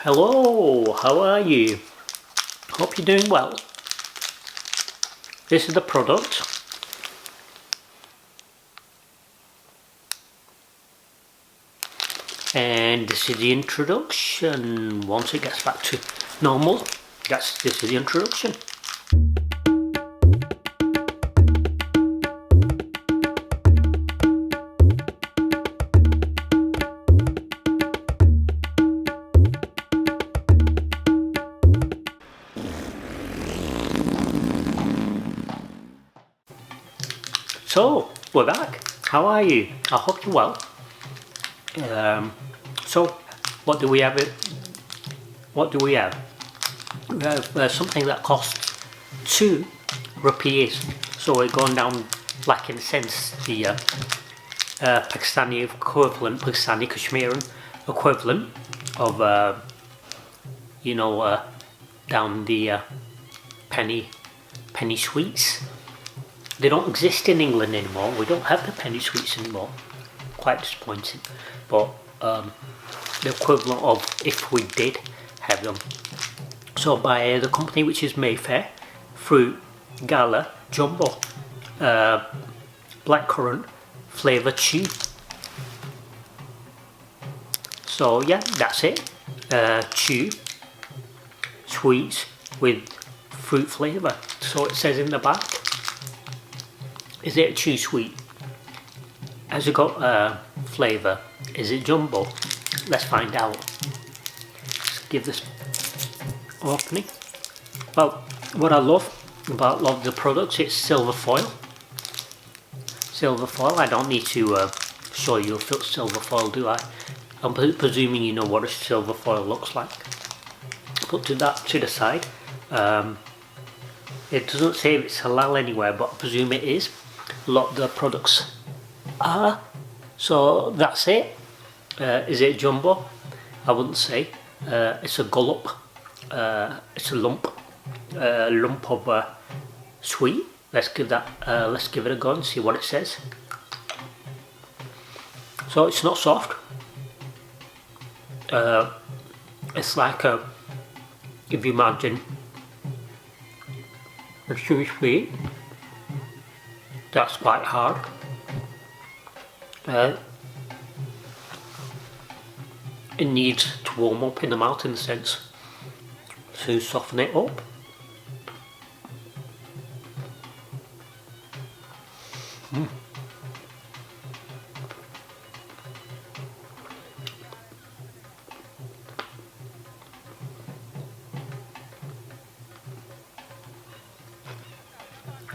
Hello, how are you? Hope you're doing well. This is the product. And this is the introduction. Once it gets back to normal, this is the introduction. So, we're back. How are you? I hope you're well. So, what do we have? What do we have? We have something that costs 2 rupees. So we're going down, like in a sense, the Pakistani equivalent, Pakistani Kashmir equivalent of, down the penny sweets. They don't exist in England anymore. We don't have the penny sweets anymore. Quite disappointing. But the equivalent of if we did have them. So by the company which is Mayfair, fruit, Gala, jumbo, blackcurrant, flavour chew. So yeah, that's it. Chew, sweets with fruit flavour. So it says in the back. Is it a chew sweet? Has it got flavour? Is it jumbo? Let's find out. Let's give this opening. Well, what I love about the products, it's silver foil. Silver foil, I don't need to show you silver foil, do I? I'm presuming you know what a silver foil looks like. Put that to the side. It doesn't say if it's halal anywhere, but I presume it is. A lot of the products are. So that's it. Is it jumbo? I wouldn't say. It's a gullop. It's a lump of sweet. Let's give it a go and see what it says. So it's not soft. It's like if you imagine a chewy sweet. That's quite hard. It needs to warm up in the mouth in a sense to soften it up.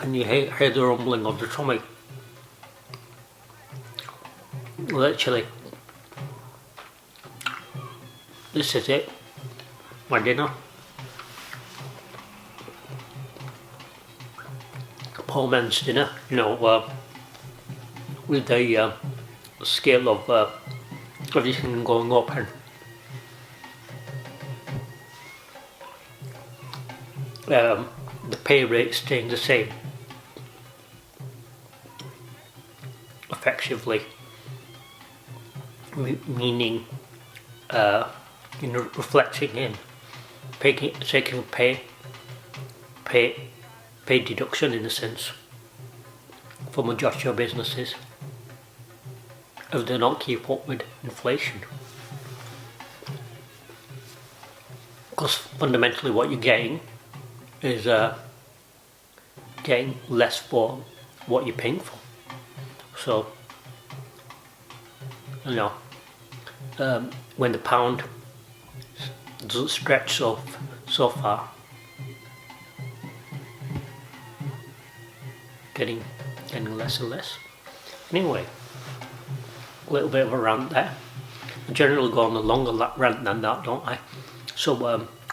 And you hear the rumbling of the tummy. Literally, this is it, my dinner. Poor man's dinner, with the scale of everything going up and the pay rate staying the same. Effectively, meaning reflecting in taking pay deduction in a sense for majority of businesses if they don't keep up with inflation, because fundamentally what you're getting is getting less for what you're paying for. So, when the pound doesn't stretch so far, getting less and less. Anyway, a little bit of a rant there. I generally go on a longer rant than that, don't I? So,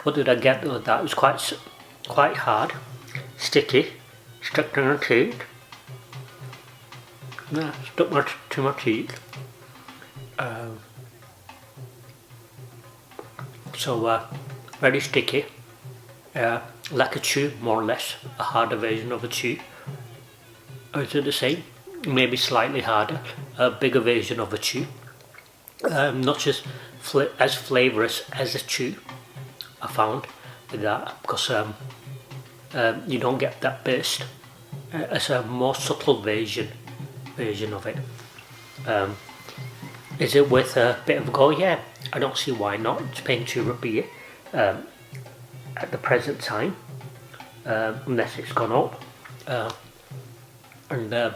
what did I get with that? It was quite hard, sticky, stuck in my teeth. Yeah, stuck to my teeth. So very sticky, like a chew, more or less, a harder version of a chew. Is it the same? Maybe slightly harder, a bigger version of a chew. Not just as flavourous as a chew, I found, with that, because you don't get that burst. It's a more subtle version of it. Is it worth a bit of a go? Yeah, I don't see why not. It's paying £2 at the present time, unless it's gone up. And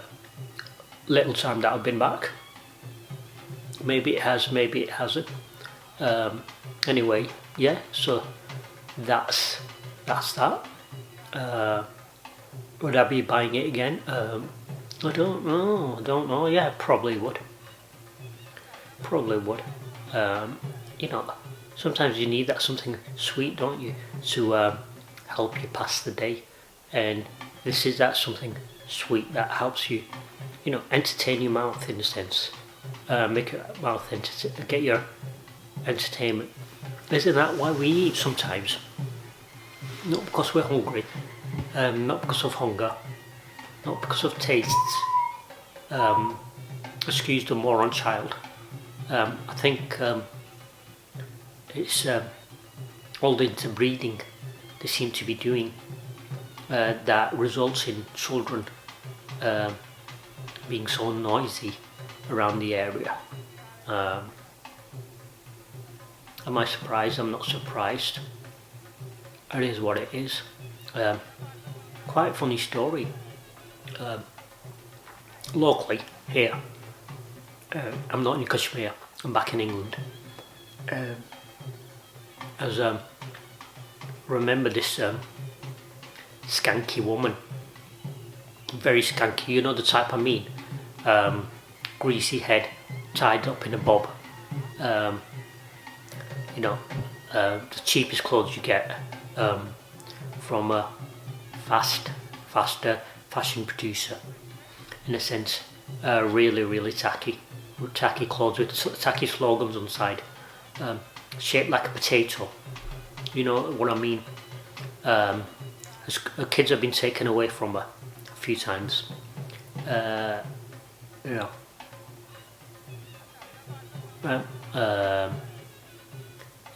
little time that I've been back, maybe it has, maybe it hasn't. Anyway, yeah. So that's that. Would I be buying it again? I don't know. Yeah, probably would. You know, sometimes you need that something sweet, don't you, to help you pass the day, and this is that something sweet that helps you, you know, entertain your mouth in a sense, make your mouth get your entertainment. Isn't that why we eat sometimes? Not because we're hungry, not because of hunger, not because of tastes. Excuse the moron child. I think it's all the interbreeding they seem to be doing that results in children being so noisy around the area. Am I surprised? I'm not surprised. It is what it is. Quite a funny story. Locally here, I'm not in Kashmir, I'm back in England. Remember this skanky woman, very skanky, you know the type I mean, greasy head, tied up in a bob, you know, the cheapest clothes you get from a faster fashion producer, in a sense. Really tacky clothes with tacky slogans on the side, shaped like a potato, you know what I mean. Her kids have been taken away from her a few times, you know.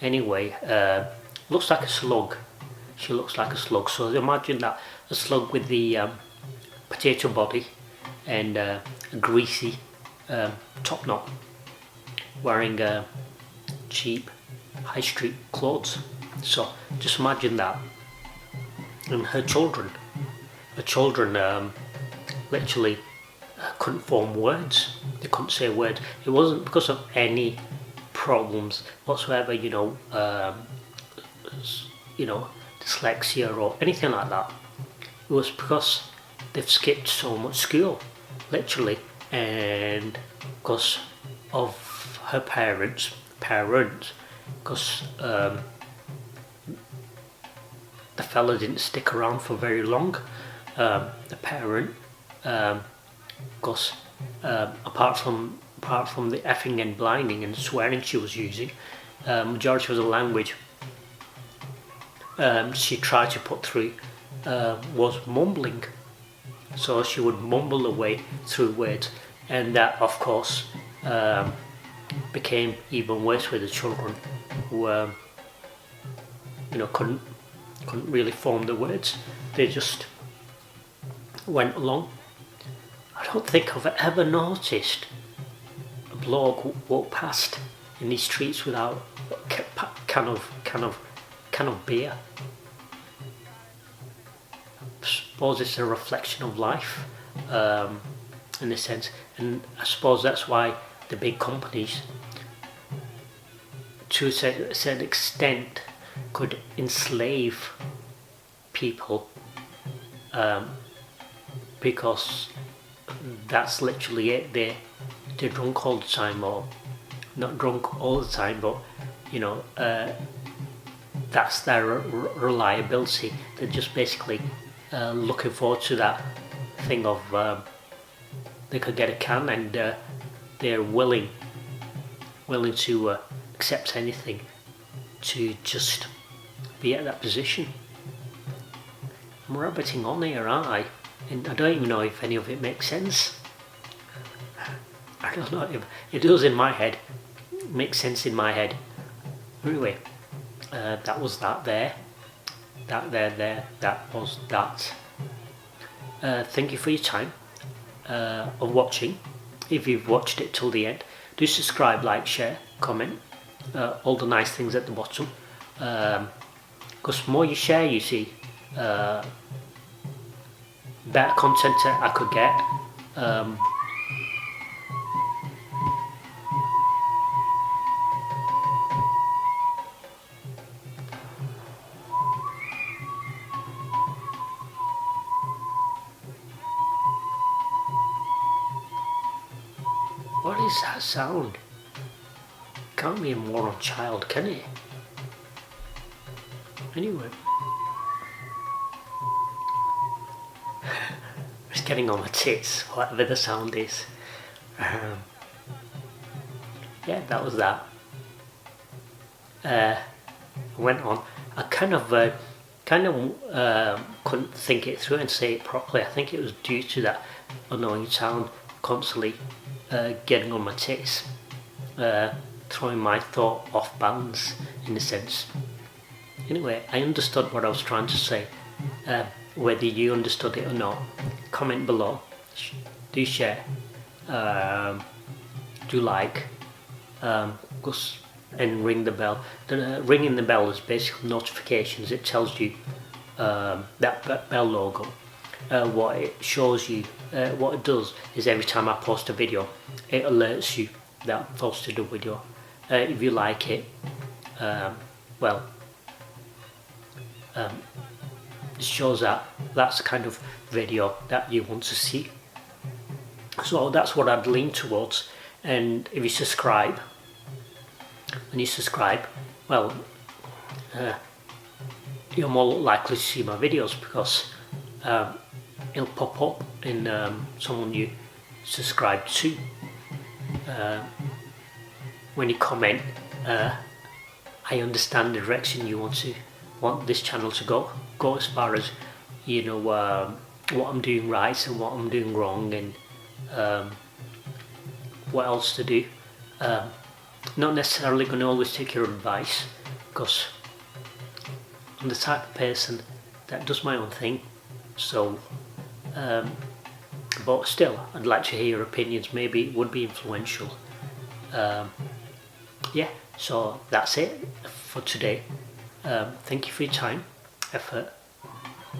Anyway, looks like a slug. She looks like a slug. So imagine that, a slug with the potato body and a greasy top knot, wearing cheap high street clothes. So just imagine that. And her children literally couldn't form words. They couldn't say words. It wasn't because of any problems whatsoever, you know, dyslexia or anything like that. It was because they've skipped so much school, literally, and because of her parents, because the fella didn't stick around for very long. The parent, because apart from the effing and blinding and swearing she was using, majority of the language she tried to put through was mumbling. So she would mumble away through words, and that of course became even worse with the children who you know, couldn't really form the words. They just went along. I don't think I've ever noticed a bloke walk past in these streets without a can of beer. I suppose it's a reflection of life, in a sense, and I suppose that's why the big companies, to a certain extent, could enslave people, because that's literally it. They're drunk all the time, or not drunk all the time, but you know, that's their reliability. They're just basically looking forward to that thing of they could get a can, and they're willing to accept anything to just be at that position. I'm rabbiting on here, aren't I? And I don't even know if any of it makes sense. I don't know if it does in my head. makes sense in my head. Anyway, that was that there. That was that. Thank you for your time of watching. If you've watched it till the end, do subscribe, like, share, comment, all the nice things at the bottom. Because the more you share, you see, better content I could get. What is that sound? Can't be a moron child, can it? Anyway. It's getting on my tits, whatever the sound is. Yeah, that was that. Went on. I kind of couldn't think it through and say it properly. I think it was due to that annoying sound constantly getting on my tits, throwing my thought off balance in a sense. Anyway, I understood what I was trying to say. Whether you understood it or not, comment below. Do share. Do like. And ring the bell. Ringing the bell is basically notifications. It tells you that bell logo. What it shows you, what it does is every time I post a video, it alerts you that I've posted a video. If you like it, well, it shows that that's the kind of video that you want to see. So that's what I'd lean towards. And if you subscribe, well, you're more likely to see my videos because it'll pop up in someone you subscribe to. When you comment, I understand the direction you want this channel to go as far as, you know, what I'm doing right and what I'm doing wrong, and what else to do. Not necessarily going to always take your advice, because I'm the type of person that does my own thing. So, but still, I'd like to hear your opinions. Maybe it would be influential. Yeah, so that's it for today. Thank you for your time, effort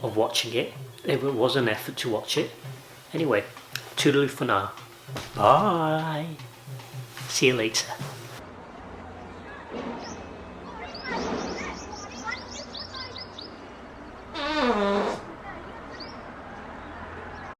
of watching it, if it was an effort to watch it. Anyway, toodaloo for now. Bye. See you later.